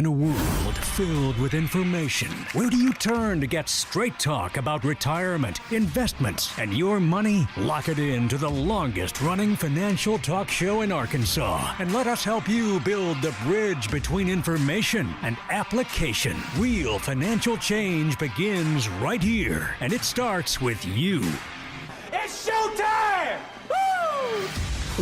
In a world filled with information, where do you turn to get straight talk about retirement, investments, and your money? Lock it in to the longest running financial talk show in Arkansas, and let us help you build the bridge between information and application. Real financial change begins right here, and it starts with you. It's showtime! Woo!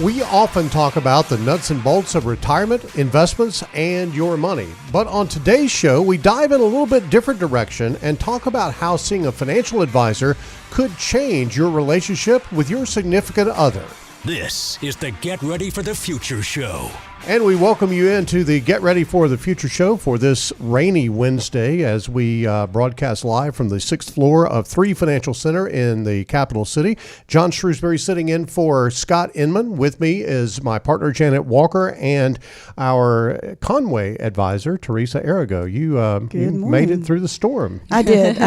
We often talk about the nuts and bolts of retirement, investments, and your money. But on today's show, we dive in a little bit different direction and talk about how seeing a financial advisor could change your relationship with your significant other. This is the Get Ready for the Future show. And we welcome you into the Get Ready for the Future show for this rainy Wednesday as we broadcast live from the 6th floor of 3 Financial Center in the capital city. John Shrewsbury sitting in for Scott Inman. With me is my partner, Janet Walker, and our Conway advisor, Teresa Arago. You made it through the storm. I did.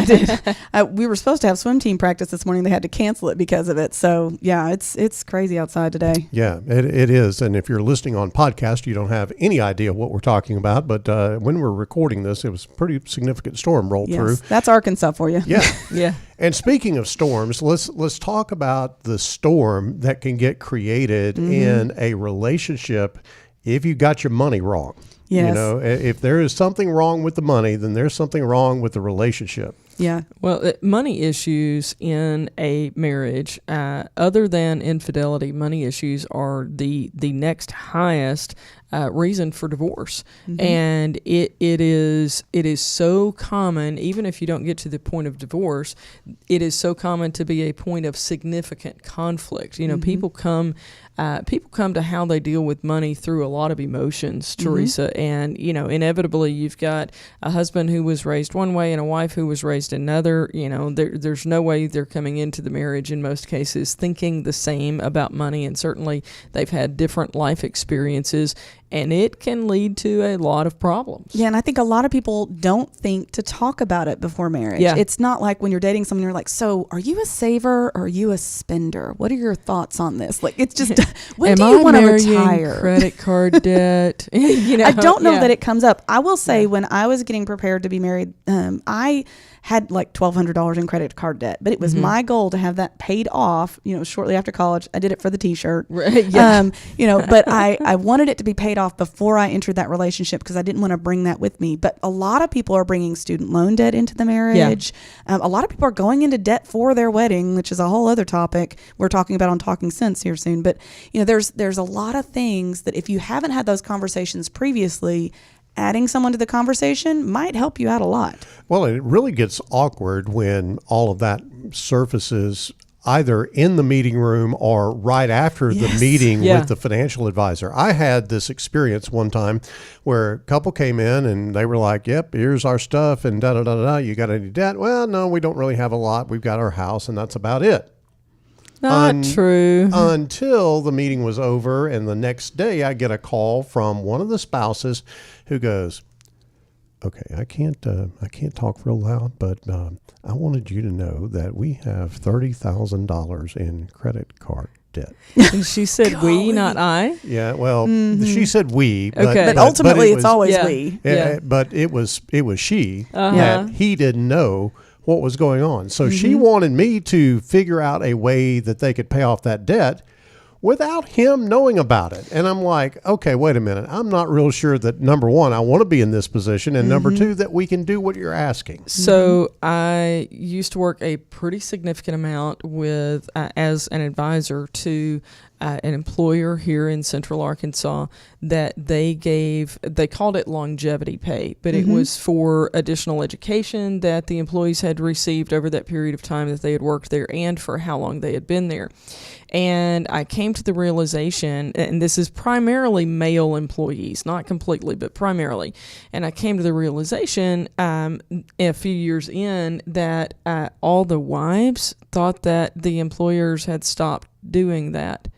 We were supposed to have swim team practice this morning. They had to cancel it because of it. So, yeah, it's crazy outside today. Yeah, it is. And if you're listening on podcast, you don't have any idea what we're talking about, but when we're recording this, it was a pretty significant storm rolled through. That's Arkansas for you. Yeah. Yeah. And speaking of storms, let's talk about the storm that can get created in a relationship if you got your money wrong. Yes. You know, if there is something wrong with the money, then there's something wrong with the relationship. Yeah. Well, money issues in a marriage, other than infidelity, money issues are the next highest reason for divorce. And it is so common, even if you don't get to the point of divorce, it is so common to be a point of significant conflict. You know, people come to how they deal with money through a lot of emotions, Teresa, and, you know, inevitably you've got a husband who was raised one way and a wife who was raised another. You know, there's no way they're coming into the marriage in most cases thinking the same about money, and certainly they've had different life experiences, and it can lead to a lot of problems. Yeah, and I think a lot of people don't think to talk about it before marriage. Yeah. It's not like when you're dating someone, you're like, so are you a saver or are you a spender? What are your thoughts on this? Like, it's just, when do you want to retire? Credit card debt? You know, I don't know that it comes up. I will say when I was getting prepared to be married, I had like $1,200 in credit card debt, but it was my goal to have that paid off, you know, shortly after college. I did it for the t-shirt, right, yeah. You know, but I wanted it to be paid off before I entered that relationship because I didn't want to bring that with me. But a lot of people are bringing student loan debt into the marriage. Yeah. A lot of people are going into debt for their wedding, which is a whole other topic we're talking about on Talking Sense here soon. But, you know, there's a lot of things that if you haven't had those conversations previously, adding someone to the conversation might help you out a lot. Well, it really gets awkward when all of that surfaces either in the meeting room or right after the meeting with the financial advisor. I had this experience one time where a couple came in and they were like, yep, here's our stuff and da-da-da-da. You got any debt? Well, no, we don't really have a lot. We've got our house and that's about it. Not true. Until the meeting was over, and the next day I get a call from one of the spouses who goes, okay, I can't talk real loud, but I wanted you to know that we have $30,000 in credit card debt. And she said we, not I. Yeah, well, she said we, but, Okay. But ultimately it's always yeah. we. Yeah. But it was she that he didn't know what was going on. So she wanted me to figure out a way that they could pay off that debt without him knowing about it. And I'm like, okay, wait a minute. I'm not real sure that, number one, I want to be in this position, and number two, that we can do what you're asking. So I used to work a pretty significant amount with as an advisor to an employer here in Central Arkansas that they called it longevity pay, but it was for additional education that the employees had received over that period of time that they had worked there and for how long they had been there. And I came to the realization, and this is primarily male employees, not completely, but primarily. And I came to the realization a few years in that all the wives thought that the employers had stopped doing that.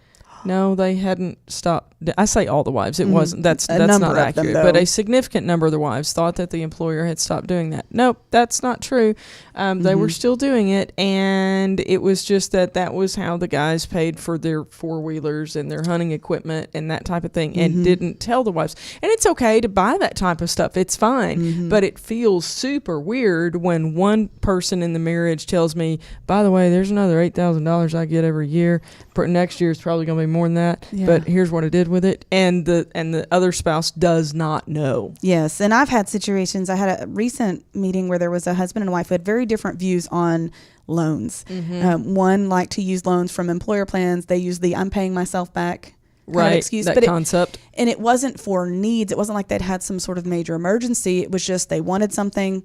No, they hadn't stopped I say all the wives. It wasn't. That's number not of them, accurate. though. But a significant number of the wives thought that the employer had stopped doing that. Nope, that's not true. They were still doing it, and it was just that was how the guys paid for their 4-wheelers and their hunting equipment and that type of thing, and didn't tell the wives. And it's okay to buy that type of stuff. It's fine, but it feels super weird when one person in the marriage tells me, by the way, there's another $8,000 I get every year. Next year is probably going to be more than that, but here's what I did with it. And the other spouse does not know. Yes, and I've had situations. I had a recent meeting where there was a husband and wife who had very different views on loans. One liked to use loans from employer plans. They use the "I'm paying myself back" kind of excuse, that concept. And it wasn't for needs. It wasn't like they'd had some sort of major emergency. It was just they wanted something.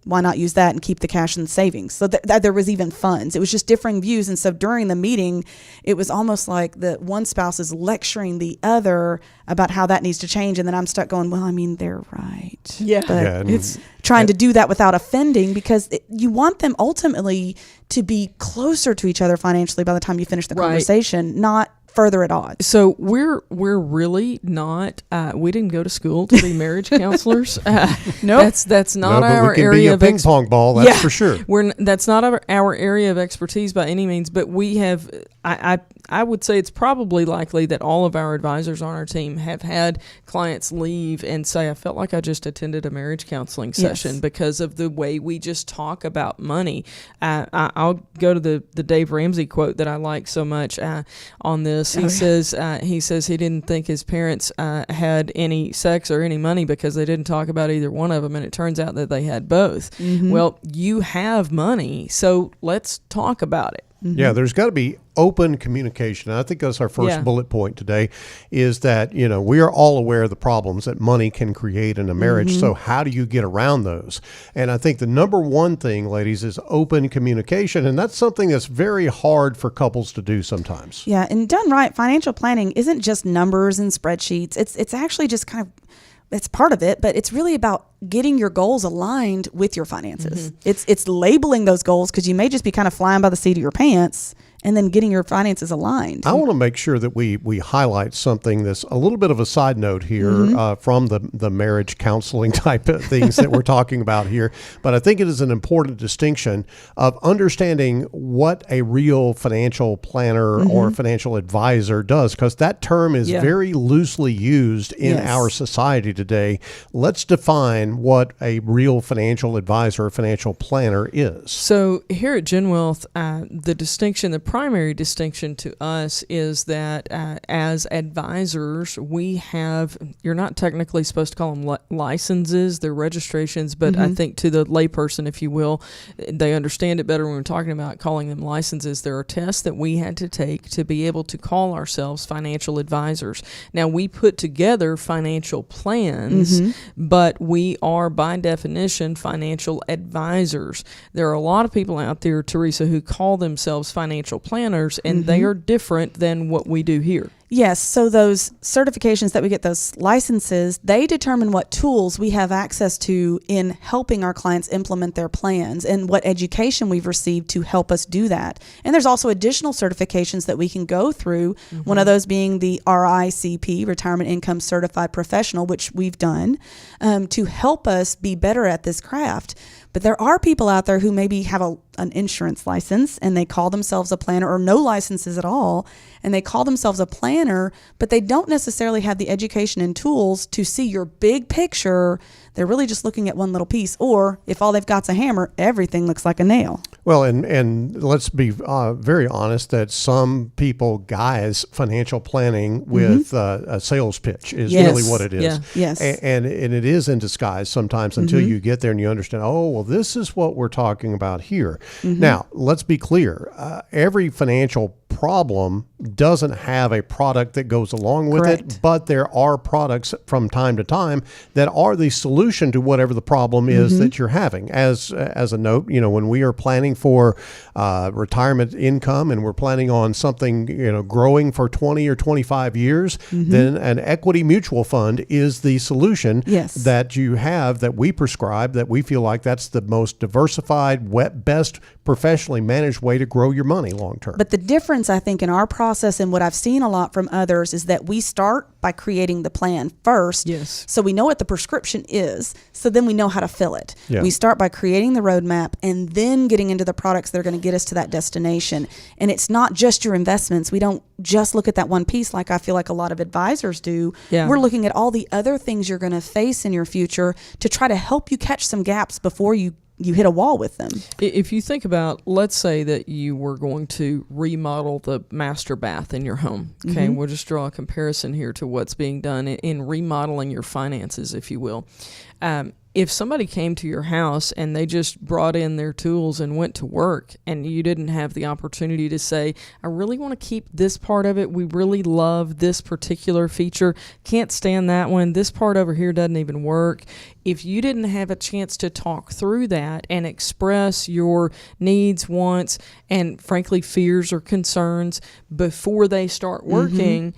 Why not use that and keep the cash in the savings? So that there was even funds. It was just differing views. And so during the meeting, it was almost like the one spouse is lecturing the other about how that needs to change. And then I'm stuck going, well, I mean, they're right. Yeah. But it's trying to do that without offending, because you want them ultimately to be closer to each other financially by the time you finish the conversation, not further at odds. So we're really not. We didn't go to school to be marriage counselors. Nope. That's not but our we can area be a of ping pong ball. That's for sure. That's not our area of expertise by any means. But we have. I would say it's probably likely that all of our advisors on our team have had clients leave and say, I felt like I just attended a marriage counseling session because of the way we just talk about money. I'll go to the Dave Ramsey quote that I like so much on this. He says he didn't think his parents had any sex or any money because they didn't talk about either one of them, and it turns out that they had both. Well, you have money, so let's talk about it. Yeah, there's got to be open communication. I think that's our first bullet point today, is that, we are all aware of the problems that money can create in a marriage. So how do you get around those? And I think the number one thing, ladies, is open communication. And that's something that's very hard for couples to do sometimes. Yeah, and done right, financial planning isn't just numbers and spreadsheets. It's actually just kind of, it's part of it, but it's really about getting your goals aligned with your finances. It's labeling those goals, because you may just be kind of flying by the seat of your pants, and then getting your finances aligned. I want to make sure that we highlight something that's a little bit of a side note here from the marriage counseling type of things that we're talking about here. But I think it is an important distinction of understanding what a real financial planner or financial advisor does, because that term is very loosely used in our society today. Let's define what a real financial advisor or financial planner is. So here at GenWealth, the primary distinction to us is that as advisors, you're not technically supposed to call them licenses, they're registrations, but I think to the layperson, if you will, they understand it better when we're talking about calling them licenses. There are tests that we had to take to be able to call ourselves financial advisors. Now, we put together financial plans, but we are by definition financial advisors. There are a lot of people out there, Teresa, who call themselves financial planners, and they are different than what we do here. Yes. So those certifications that we get, those licenses, they determine what tools we have access to in helping our clients implement their plans, and what education we've received to help us do that. And there's also additional certifications that we can go through. One of those being the RICP, Retirement Income Certified Professional, which we've done to help us be better at this craft. But there are people out there who maybe have an insurance license and they call themselves a planner, or no licenses at all, and they call themselves a planner, but they don't necessarily have the education and tools to see your big picture. They're really just looking at one little piece, or if all they've got's a hammer, everything looks like a nail. Well, and let's be very honest that some people guise financial planning with a sales pitch is really what it is. Yeah. Yes. And it is in disguise sometimes until you get there and you understand, oh, well, this is what we're talking about here. Now, let's be clear. Every financial problem doesn't have a product that goes along with it, but there are products from time to time that are the solution to whatever the problem is that you're having. As a note, when we are planning for retirement income and we're planning on something, growing for 20 or 25 years, then an equity mutual fund is the solution that you have, that we prescribe, that we feel like that's the most diversified, best professionally managed way to grow your money long term. But the difference difference, I think, in our process and what I've seen a lot from others is that we start by creating the plan first. Yes. So we know what the prescription is. So then we know how to fill it. Yeah. We start by creating the roadmap and then getting into the products that are going to get us to that destination. And it's not just your investments. We don't just look at that one piece like I feel like a lot of advisors do. Yeah. We're looking at all the other things you're going to face in your future to try to help you catch some gaps before you hit a wall with them. If you think about, let's say that you were going to remodel the master bath in your home. Okay, we'll just draw a comparison here to what's being done in remodeling your finances, if you will. If somebody came to your house and they just brought in their tools and went to work and you didn't have the opportunity to say, I really want to keep this part of it. We really love this particular feature. Can't stand that one. This part over here doesn't even work. If you didn't have a chance to talk through that and express your needs, wants, and frankly, fears or concerns before they start working,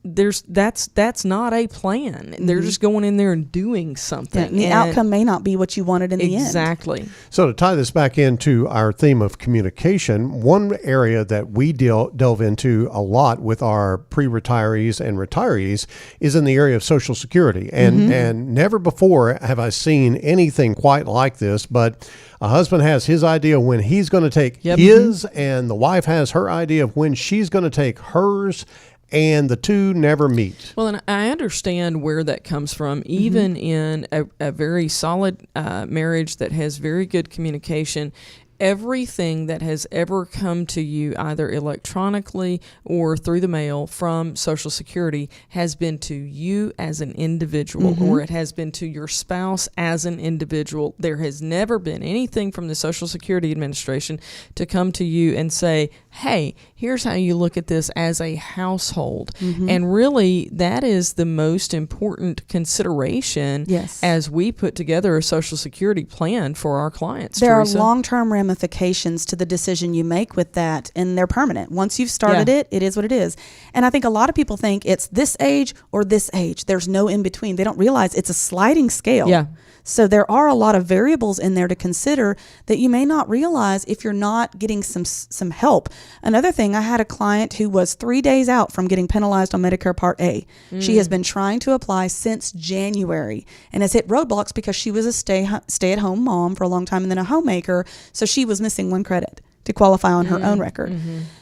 that's not a plan. They're just going in there and doing something. Yeah, and the outcome may not be what you wanted in the end. Exactly. So to tie this back into our theme of communication, one area that we delve into a lot with our pre-retirees and retirees is in the area of Social Security. And never before have I seen anything quite like this, but a husband has his idea when he's going to take his, and the wife has her idea of when she's going to take hers, and the two never meet. Well, and I understand where that comes from. Even in a very solid marriage that has very good communication, everything that has ever come to you either electronically or through the mail from Social Security has been to you as an individual, or it has been to your spouse as an individual. There has never been anything from the Social Security Administration to come to you and say, hey, here's how you look at this as a household. And really, that is the most important consideration as we put together a Social Security plan for our clients. There Teresa. are long-term ramifications to the decision you make with that, and they're permanent. Once you've started it is what it is. And I think a lot of people think it's this age or this age. There's no in between. They don't realize it's a sliding scale. Yeah. So there are a lot of variables in there to consider that you may not realize if you're not getting some help. Another thing, I had a client who was 3 days out from getting penalized on Medicare Part A. She has been trying to apply since January and has hit roadblocks because she was a stay-at-home mom for a long time and then a homemaker. So she was missing one credit to qualify on her own record.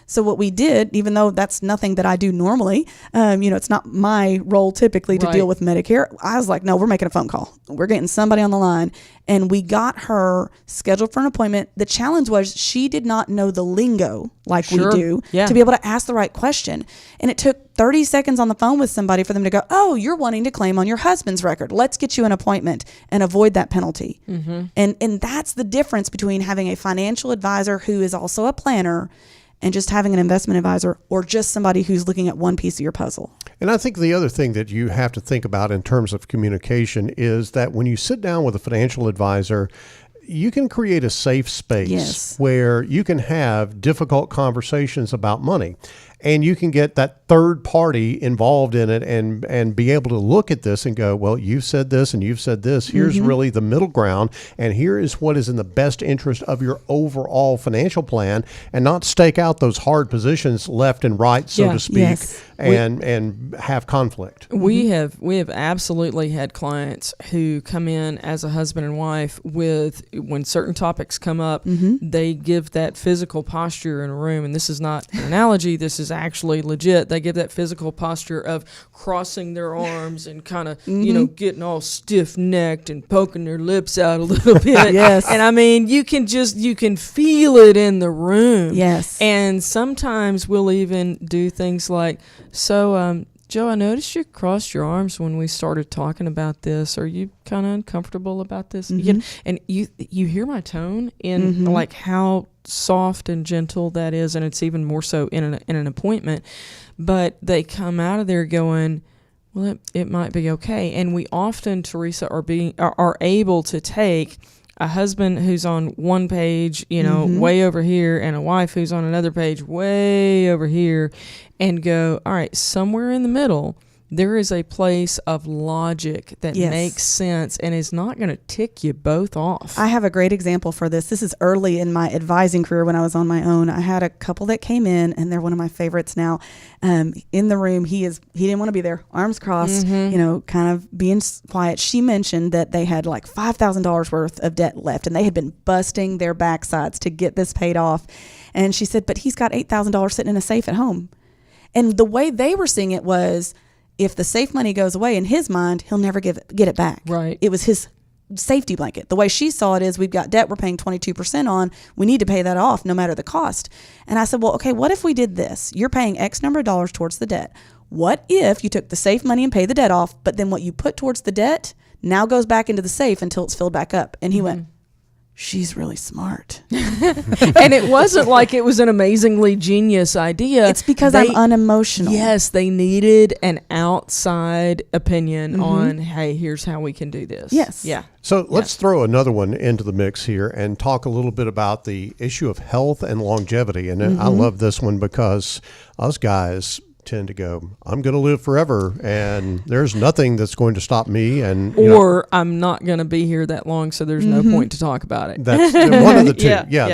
So what we did, even though that's nothing that I do normally, it's not my role typically to deal with Medicare. I was like, no, we're making a phone call. We're getting somebody on the line. And we got her scheduled for an appointment. The challenge was she did not know the lingo like we do to be able to ask the right question. And it took 30 seconds on the phone with somebody for them to go, oh, you're wanting to claim on your husband's record. Let's get you an appointment and avoid that penalty. And that's the difference between having a financial advisor who is also a planner and just having an investment advisor, or just somebody who's looking at one piece of your puzzle. And I think the other thing that you have to think about in terms of communication is that when you sit down with a financial advisor, you can create a safe space where you can have difficult conversations about money. And you can get that third party involved in it and be able to look at this and go, well, you've said this and you've said this. Here's really the middle ground. And here is what is in the best interest of your overall financial plan, and not stake out those hard positions left and right, so to speak, and have conflict. We have absolutely had clients who come in as a husband and wife with, when certain topics come up, they give that physical posture in a room. And this is not an analogy. This is actually legit. They give that physical posture of crossing their arms and kind of, getting all stiff-necked and poking their lips out a little bit. And I mean, you can feel it in the room. And sometimes we'll even do things like, so, Joe, I noticed you crossed your arms when we started talking about this. Are you kind of uncomfortable about this? And you hear my tone in like how soft and gentle that is, and it's even more so in an appointment. But they come out of there going, well, it might be okay. And we often, Teresa, are able to take a husband who's on one page, way over here, and a wife who's on another page way over here, and go, all right, somewhere in the middle, there is a place of logic that makes sense and is not going to tick you both off. I have a great example for this. This is early in my advising career when I was on my own. I had a couple that came in, and they're one of my favorites now. In the room, he didn't want to be there, arms crossed, kind of being quiet. She mentioned that they had like $5,000 worth of debt left, and they had been busting their backsides to get this paid off. And she said, but he's got $8,000 sitting in a safe at home. And the way they were seeing it was, if the safe money goes away, in his mind, he'll never get it back. Right. It was his safety blanket. The way she saw it is, we've got debt we're paying 22% on. We need to pay that off no matter the cost. And I said, well, okay, what if we did this? You're paying X number of dollars towards the debt. What if you took the safe money and paid the debt off, but then what you put towards the debt now goes back into the safe until it's filled back up? And he went, she's really smart. And it wasn't like it was an amazingly genius idea. It's because I'm unemotional. Yes, they needed an outside opinion on, hey, here's how we can do this. Yes. Yeah. So let's throw another one into the mix here and talk a little bit about the issue of health and longevity. And I love this one because us guys tend to go, I'm going to live forever and there's nothing that's going to stop me. And I'm not going to be here that long, so there's no point to talk about it. That's one of the two. Yeah.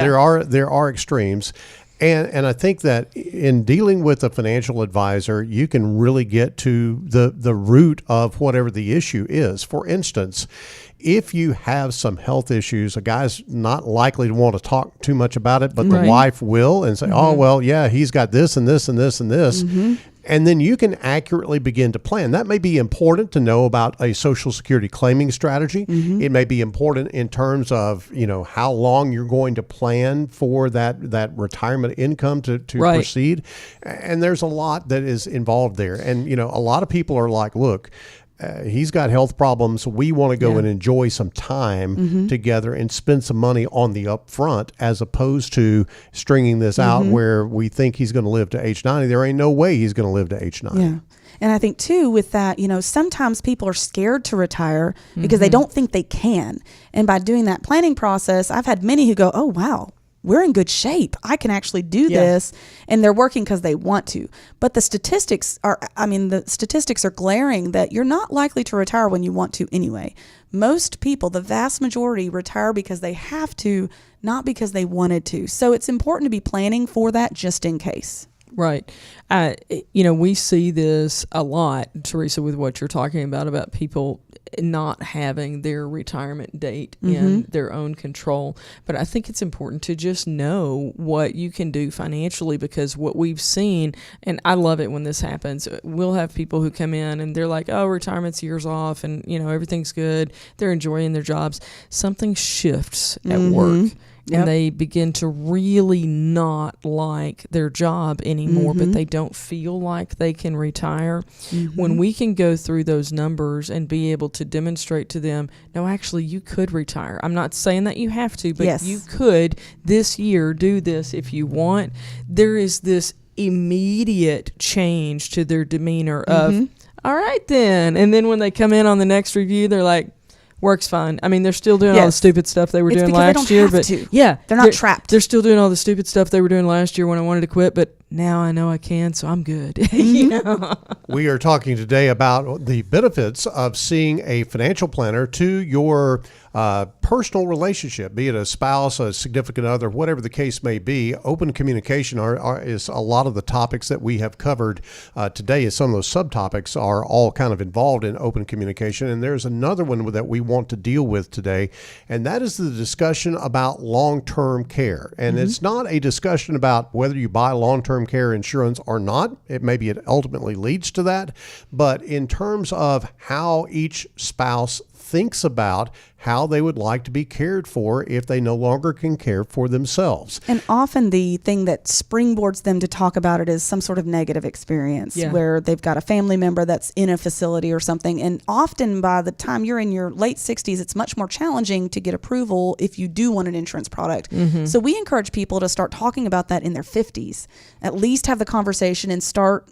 There are extremes. And I think that in dealing with a financial advisor, you can really get to the root of whatever the issue is. For instance, if you have some health issues, a guy's not likely to want to talk too much about it, but the wife will and say, oh, well, yeah, he's got this and this and this and this. And then you can accurately begin to plan. That may be important to know about a Social Security claiming strategy. It may be important in terms of, how long you're going to plan for that retirement income to proceed. And there's a lot that is involved there. And, a lot of people are like, look, he's got health problems. We want to go and enjoy some time together and spend some money on the upfront, as opposed to stringing this out where we think he's going to live to age 90. There ain't no way he's going to live to age 90. Yeah. And I think too, with that, sometimes people are scared to retire because they don't think they can. And by doing that planning process, I've had many who go, oh, wow, we're in good shape. I can actually do this. And they're working because they want to. But the statistics are glaring that you're not likely to retire when you want to anyway. Most people, the vast majority, retire because they have to, not because they wanted to. So it's important to be planning for that just in case. Right. We see this a lot, Teresa, with what you're talking about people not having their retirement date in their own control. But I think it's important to just know what you can do financially, because what we've seen, and I love it when this happens, we'll have people who come in and they're like, oh, retirement's years off and, everything's good. They're enjoying their jobs. Something shifts at work. And they begin to really not like their job anymore, but they don't feel like they can retire. When we can go through those numbers and be able to demonstrate to them, no, actually, you could retire. I'm not saying that you have to, but you could this year do this if you want. There is this immediate change to their demeanor of, all right then. And then when they come in on the next review, they're like, works fine. I mean, they're still doing all the stupid stuff they were doing last year, but they're not trapped. They're still doing all the stupid stuff they were doing last year when I wanted to quit, but now I know I can, so I'm good. We are talking today about the benefits of seeing a financial planner to your personal relationship, be it a spouse, a significant other, whatever the case may be. Open communication is a lot of the topics that we have covered today. As some of those subtopics are all kind of involved in open communication. And there's another one that we want to deal with today, and that is the discussion about long-term care. And it's not a discussion about whether you buy long-term care insurance or not. Maybe it ultimately leads to that. But in terms of how each spouse thinks about how they would like to be cared for if they no longer can care for themselves. And often the thing that springboards them to talk about it is some sort of negative experience where they've got a family member that's in a facility or something. And often by the time you're in your late 60s, it's much more challenging to get approval if you do want an insurance product. So we encourage people to start talking about that in their 50s. At least have the conversation and start,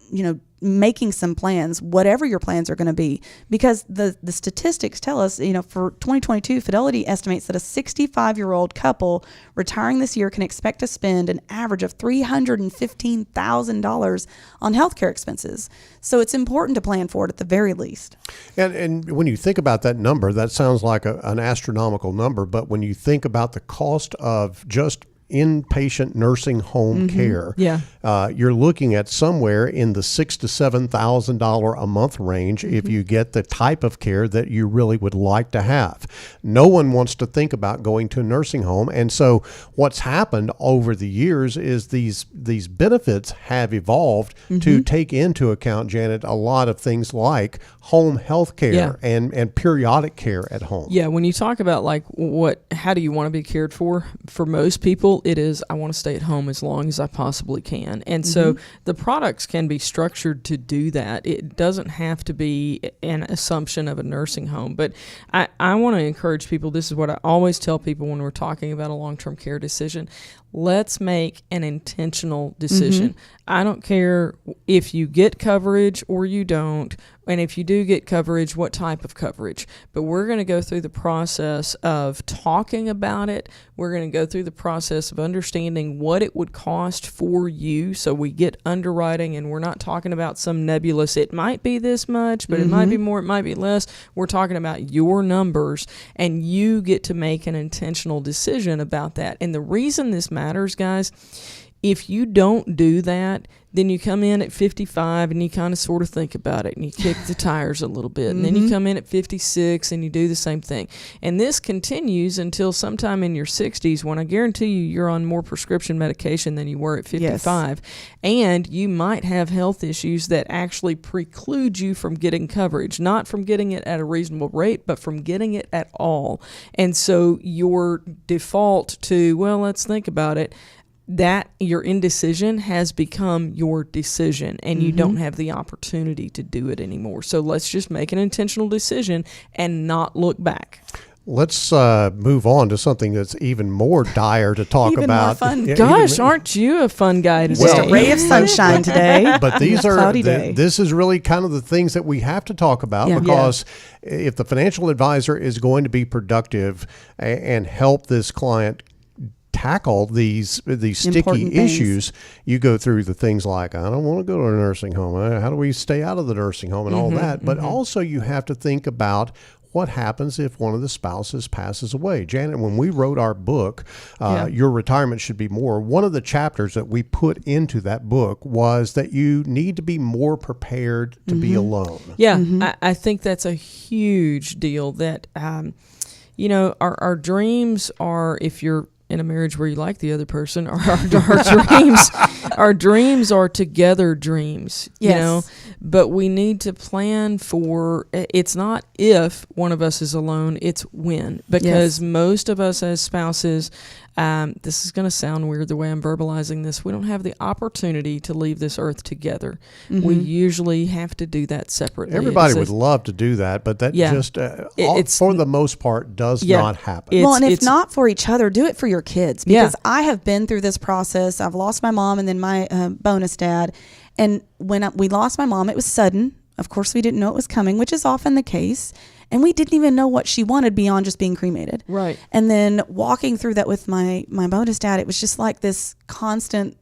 making some plans, whatever your plans are going to be, because the statistics tell us, for 2022, Fidelity estimates that a 65-year-old couple retiring this year can expect to spend an average of $315,000 on healthcare expenses. So it's important to plan for it at the very least. And when you think about that number, that sounds like an astronomical number. But when you think about the cost of just inpatient nursing home care, you're looking at somewhere in the $6,000 to $7,000 a month range if you get the type of care that you really would like to have. No one wants to think about going to a nursing home, and so what's happened over the years is these benefits have evolved to take into account, Janet, a lot of things like home health care and periodic care at home. Yeah, when you talk about how do you want to be cared for most people, it is, I want to stay at home as long as I possibly can. And so the products can be structured to do that. It doesn't have to be an assumption of a nursing home. But I want to encourage people, this is what I always tell people when we're talking about a long-term care decision. Let's make an intentional decision. I don't care if you get coverage or you don't, and if you do get coverage, what type of coverage. But we're going to go through the process of talking about it. We're going to go through the process of understanding what it would cost for you, so we get underwriting, and we're not talking about some nebulous, it might be this much, but it might be more, it might be less. We're talking about your numbers, and you get to make an intentional decision about that. And the reason this matters, guys, if you don't do that, then you come in at 55 and you kind of sort of think about it and you kick the tires a little bit. And then you come in at 56 and you do the same thing. And this continues until sometime in your 60s, when I guarantee you're on more prescription medication than you were at 55. Yes. And you might have health issues that actually preclude you from getting coverage, not from getting it at a reasonable rate, but from getting it at all. And so your default to, well, let's think about it, that your indecision has become your decision, and you don't have the opportunity to do it anymore. So let's just make an intentional decision and not look back. Let's move on to something that's even more dire to talk even about. More fun. Yeah, Gosh, aren't you a fun guy today? Just a ray of sunshine today. But these are this is really kind of the things that we have to talk about, because if the financial advisor is going to be productive and help this client tackle these sticky issues, you go through the things like, I don't want to go to a nursing home. How do we stay out of the nursing home and all that? But also you have to think about what happens if one of the spouses passes away. Janet, when we wrote our book, Your Retirement Should Be More, one of the chapters that we put into that book was that you need to be more prepared to be alone. Yeah, I think that's a huge deal. That, our dreams are, if you're in a marriage where you like the other person, our dreams are together dreams, you know, but we need to plan for, it's not if one of us is alone, it's when, because most of us as spouses, this is going to sound weird the way I'm verbalizing this, we don't have the opportunity to leave this earth together. We usually have to do that separately. Everybody would love to do that, but that just, for the most part, does not happen. Well, and if not for each other, do it for your kids, because I have been through this process. I've lost my mom and then my bonus dad. And when we lost my mom, it was sudden. Of course, we didn't know it was coming, which is often the case. And we didn't even know what she wanted beyond just being cremated. Right. And then walking through that with my bonus dad, it was just like this constant,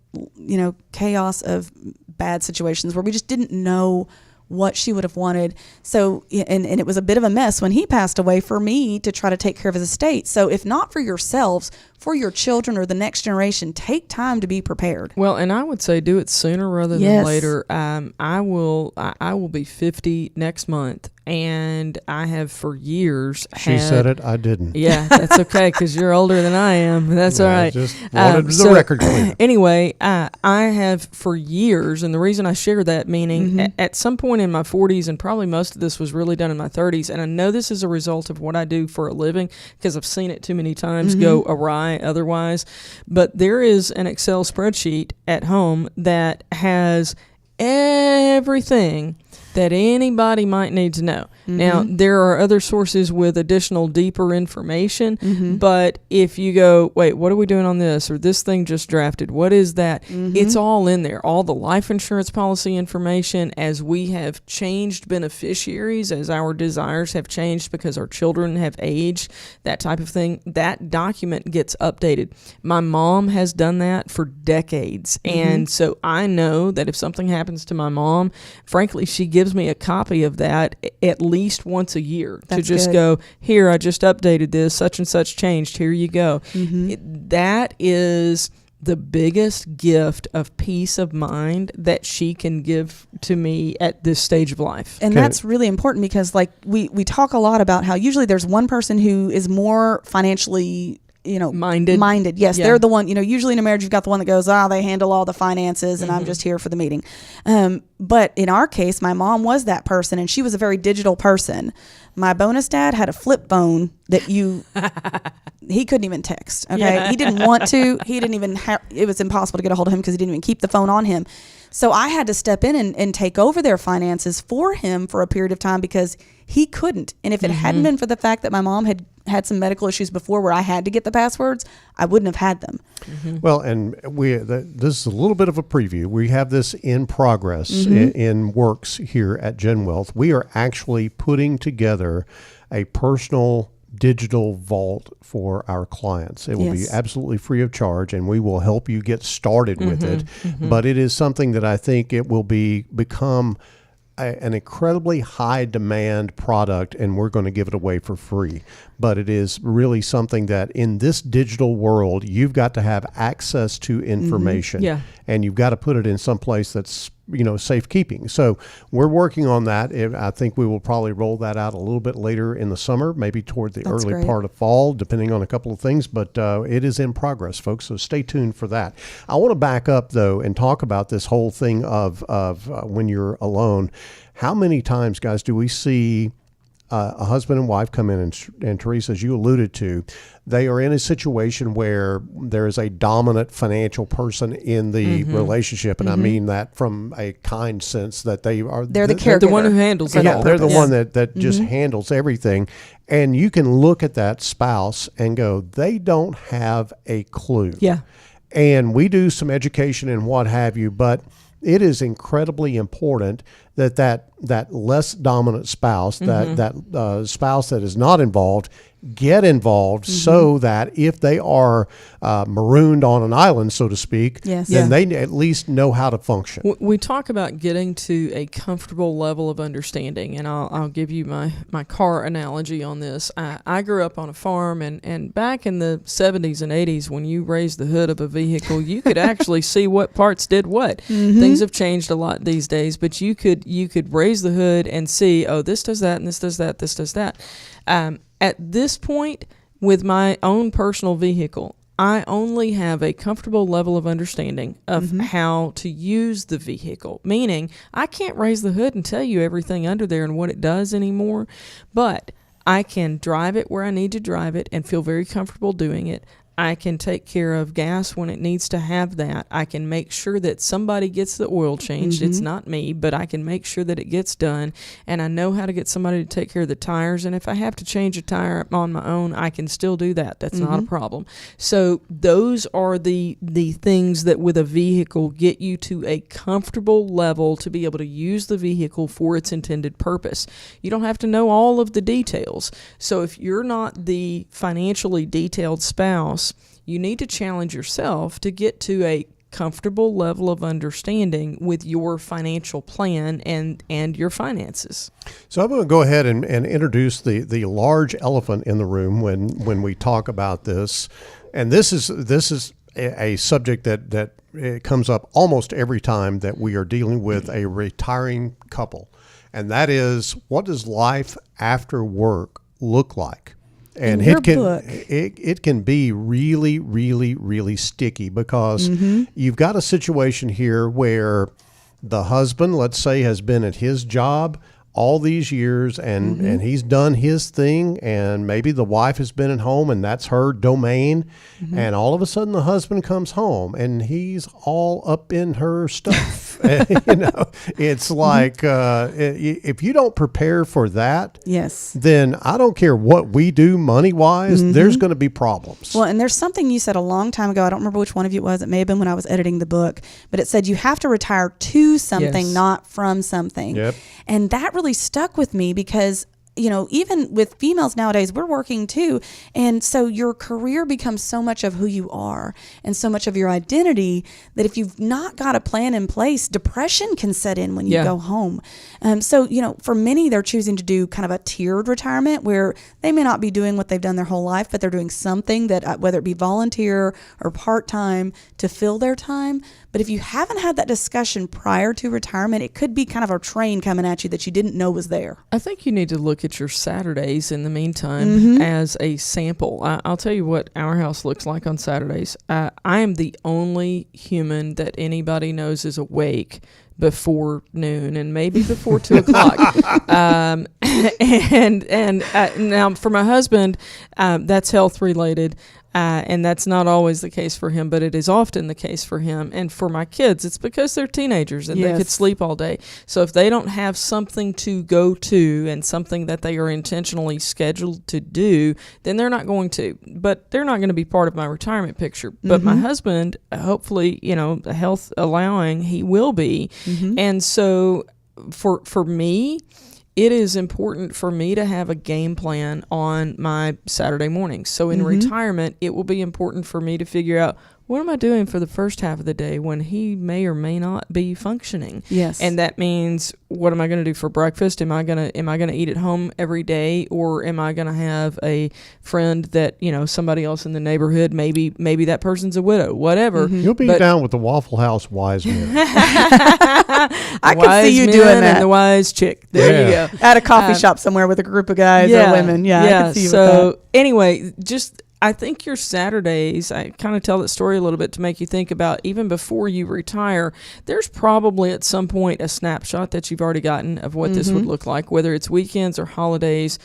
chaos of bad situations where we just didn't know what she would have wanted. So, and it was a bit of a mess when he passed away for me to try to take care of his estate. So if not for yourselves, for your children or the next generation, take time to be prepared. Well, and I would say do it sooner rather than later. I will be 50 next month, and I have for years She said it, I didn't. Yeah, that's okay, because you're older than I am. That's all right. I just wanted the record clear. Anyway, I have for years, and the reason I share that, meaning at some point in my 40s, and probably most of this was really done in my 30s, and I know this is a result of what I do for a living, because I've seen it too many times go awry otherwise, but there is an Excel spreadsheet at home that has everything that anybody might need to know. Now, there are other sources with additional deeper information, but if you go, wait, what are we doing on this? Or this thing just drafted, what is that? It's all in there. All the life insurance policy information, as we have changed beneficiaries, as our desires have changed because our children have aged, that type of thing, that document gets updated. My mom has done that for decades. And so I know that if something happens to my mom, frankly, she gives me a copy of that at least once a year. That's to just good. go, here, I just updated this, such and such changed, here you go. That is the biggest gift of peace of mind that she can give to me at this stage of life. And that's really important because like we talk a lot about how usually there's one person who is more financially minded. Yes, they're the one, usually in a marriage, you've got the one that goes, they handle all the finances and I'm just here for the meeting. But in our case, my mom was that person and she was a very digital person. My bonus dad had a flip phone that he couldn't even text. Okay. He didn't want to, he didn't even it was impossible to get a hold of him because he didn't even keep the phone on him. So I had to step in and take over their finances for him for a period of time because he couldn't. And if it hadn't been for the fact that my mom had some medical issues before where I had to get the passwords, I wouldn't have had them. Well, and this is a little bit of a preview. We have this in progress in works here at Gen Wealth. We are actually putting together a personal digital vault for our clients. It will be absolutely free of charge, and we will help you get started with it. But it is something that I think it will become an incredibly high demand product, and we're going to give it away for free. But it is really something that in this digital world, you've got to have access to information, and you've got to put it in some place that's safekeeping. So we're working on that. I think we will probably roll that out a little bit later in the summer, maybe toward the early part of fall, depending on a couple of things. But it is in progress, folks. So stay tuned for that. I want to back up though and talk about this whole thing of when you're alone. How many times, guys, do we see a husband and wife come in and Teresa, as you alluded to, they are in a situation where there is a dominant financial person in the relationship. And I mean that from a kind sense that they're the caregiver. The one who handles it. Yeah, they're the one that just handles everything. And you can look at that spouse and go, they don't have a clue. Yeah. And we do some education and what have you, but it is incredibly important that less dominant spouse, that spouse that is not involved, get involved so that if they are marooned on an island, so to speak, then they at least know how to function. We talk about getting to a comfortable level of understanding, and I'll give you my car analogy on this. I grew up on a farm, and back in the 70s and 80s, when you raised the hood of a vehicle, you could actually see what parts did what. Things have changed a lot these days, but you could raise the hood and see, this does that, and this does that, this does that. At this point, with my own personal vehicle, I only have a comfortable level of understanding of how to use the vehicle, meaning I can't raise the hood and tell you everything under there and what it does anymore, but I can drive it where I need to drive it and feel very comfortable doing it. I can take care of gas when it needs to have that. I can make sure that somebody gets the oil changed. It's not me, but I can make sure that it gets done. And I know how to get somebody to take care of the tires. And if I have to change a tire on my own, I can still do that. That's not a problem. So those are the things that with a vehicle get you to a comfortable level to be able to use the vehicle for its intended purpose. You don't have to know all of the details. So if you're not the financially detailed spouse, you need to challenge yourself to get to a comfortable level of understanding with your financial plan and your finances. So I'm going to go ahead and introduce the large elephant in the room when we talk about this. And this is a subject that it comes up almost every time that we are dealing with a retiring couple. And that is, what does life after work look like? And it can be really, really, really sticky because you've got a situation here where the husband, let's say, has been at his job all these years, and he's done his thing, and maybe the wife has been at home and that's her domain, and all of a sudden the husband comes home and he's all up in her stuff. It's like if you don't prepare for that, yes, then I don't care what we do money wise, there's going to be problems. Well, and there's something you said a long time ago. I don't remember which one of you it was. It may have been when I was editing the book, but it said you have to retire to something, not from something. Yep. And that really stuck with me because, even with females nowadays, we're working too. And so your career becomes so much of who you are and so much of your identity that if you've not got a plan in place, depression can set in when you go home. So, for many, they're choosing to do kind of a tiered retirement where they may not be doing what they've done their whole life, but they're doing something that, whether it be volunteer or part-time, to fill their time. But if you haven't had that discussion prior to retirement, it could be kind of a train coming at you that you didn't know was there. I think you need to look at your Saturdays in the meantime as a sample. I'll tell you what our house looks like on Saturdays. I am the only human that anybody knows is awake before noon and maybe before 2 o'clock. Now for my husband, that's health related. And that's not always the case for him, but it is often the case for him. And for my kids, it's because they're teenagers and they could sleep all day. So if they don't have something to go to and something that they are intentionally scheduled to do, then they're not going to. But they're not going to be part of my retirement picture. But my husband, hopefully, health allowing, he will be. And so for me, it is important for me to have a game plan on my Saturday mornings. So in retirement, it will be important for me to figure out, what am I doing for the first half of the day when he may or may not be functioning? Yes. And that means, what am I going to do for breakfast? Am I going to eat at home every day, or am I going to have a friend that, somebody else in the neighborhood, maybe that person's a widow, whatever. You'll be down with the Waffle House wise men. I could see you doing that. And the wise chick. There you go. At a coffee shop somewhere with a group of guys or women. Yeah, I could see you with that. Anyway, I think your Saturdays, I kind of tell that story a little bit to make you think about, even before you retire, there's probably at some point a snapshot that you've already gotten of what this would look like, whether it's weekends or holidays.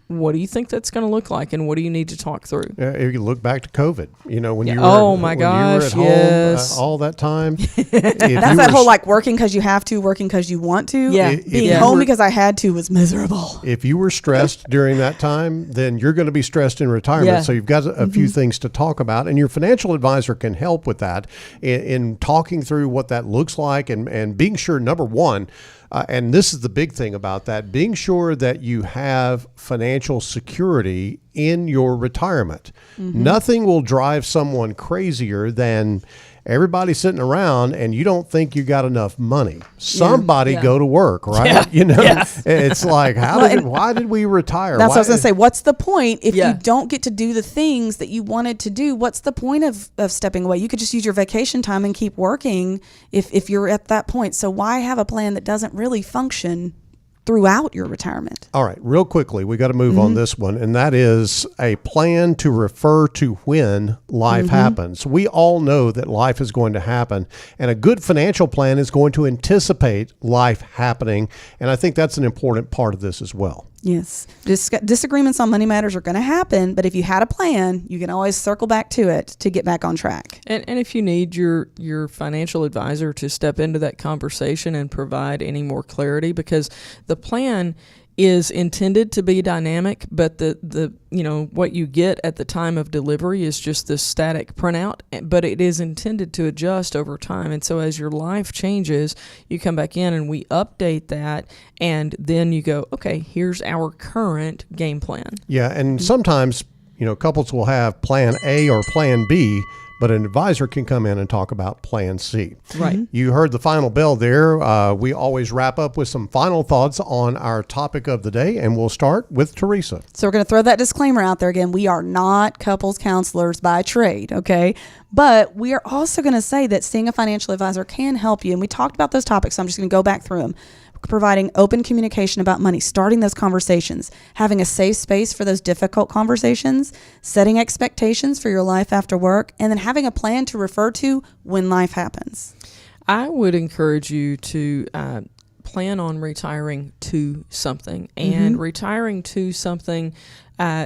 What do you think that's going to look like, and what do you need to talk through? If you look back to COVID, when you were, oh my when gosh, you were at home all that time. That's that whole working because you have to, working because you want to. Yeah. Being home because I had to was miserable. If you were stressed during that time, then you're going to be stressed in retirement. Yeah. So you've got a few things to talk about, and your financial advisor can help with that in talking through what that looks like and being sure, number one, and this is the big thing about that, being sure that you have financial security in your retirement. Nothing will drive someone crazier than everybody sitting around and you don't think you got enough money. Somebody go to work, right? It's like, why did we retire? That's what I was going to say. What's the point if you don't get to do the things that you wanted to do? What's the point of stepping away? You could just use your vacation time and keep working if you're at that point. So why have a plan that doesn't really function throughout your retirement? All right, real quickly, we got to move on this one, and that is a plan to refer to when life happens. We all know that life is going to happen, and a good financial plan is going to anticipate life happening, and I think that's an important part of this as well. Yes. Disagreements on money matters are going to happen, but if you had a plan, you can always circle back to it to get back on track. And if you need your financial advisor to step into that conversation and provide any more clarity, because the plan is intended to be dynamic, but the what you get at the time of delivery is just this static printout, but it is intended to adjust over time. And so as your life changes, you come back in and we update that, and then you go, okay, here's our current game plan. Yeah, and sometimes, couples will have plan A or plan B, but an advisor can come in and talk about plan C. Right. You heard the final bell there. We always wrap up with some final thoughts on our topic of the day, and we'll start with Teresa. So we're going to throw that disclaimer out there again. We are not couples counselors by trade, okay? But we are also going to say that seeing a financial advisor can help you. And we talked about those topics, so I'm just going to go back through them. Providing open communication about money, starting those conversations, having a safe space for those difficult conversations, setting expectations for your life after work, and then having a plan to refer to when life happens. I would encourage you to plan on retiring to something, and retiring to something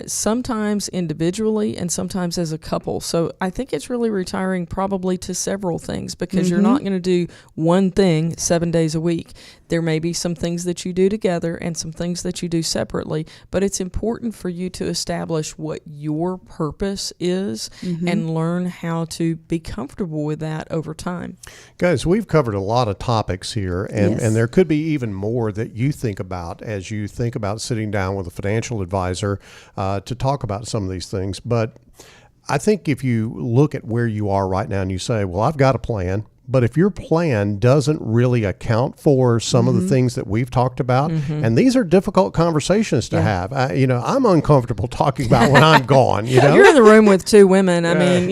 sometimes individually and sometimes as a couple. So I think it's really retiring probably to several things, because you're not going to do one thing 7 days a week. There may be some things that you do together and some things that you do separately, but it's important for you to establish what your purpose is and learn how to be comfortable with that over time. Guys, we've covered a lot of topics here, and there could be even more that you think about as you think about sitting down with a financial advisor to talk about some of these things. But I think if you look at where you are right now and you say, well, I've got a plan, but if your plan doesn't really account for some of the things that we've talked about, and these are difficult conversations to have. I'm uncomfortable talking about when I'm gone. You're in the room with two women. I mean,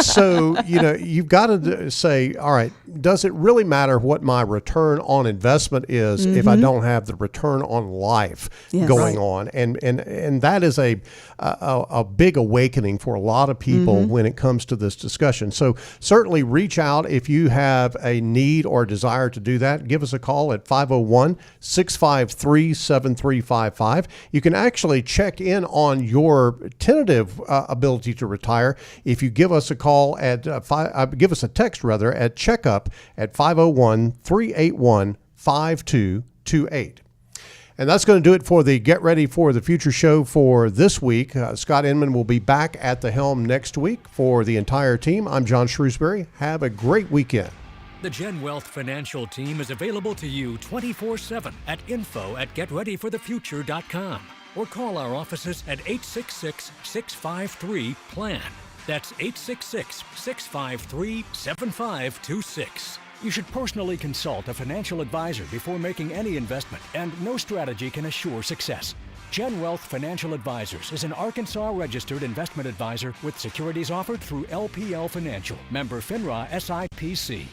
So, you've got to say, all right, does it really matter what my return on investment is if I don't have the return on life going on? And that is a big awakening for a lot of people when it comes to this discussion. So certainly reach out if you have a need or desire to do that. Give us a call at 501-653-7355. You can actually check in on your tentative ability to retire if you give us a call at give us a text rather at checkup at 501-381-5228. And that's going to do it for the Get Ready for the Future show for this week. Scott Inman will be back at the helm next week. For the entire team, I'm John Shrewsbury. Have a great weekend. The Gen Wealth Financial Team is available to you 24/7 at info@getreadyforthefuture.com or call our offices at 866-653-PLAN. That's 866-653-7526. You should personally consult a financial advisor before making any investment, and no strategy can assure success. Gen Wealth Financial Advisors is an Arkansas-registered investment advisor with securities offered through LPL Financial, member FINRA SIPC.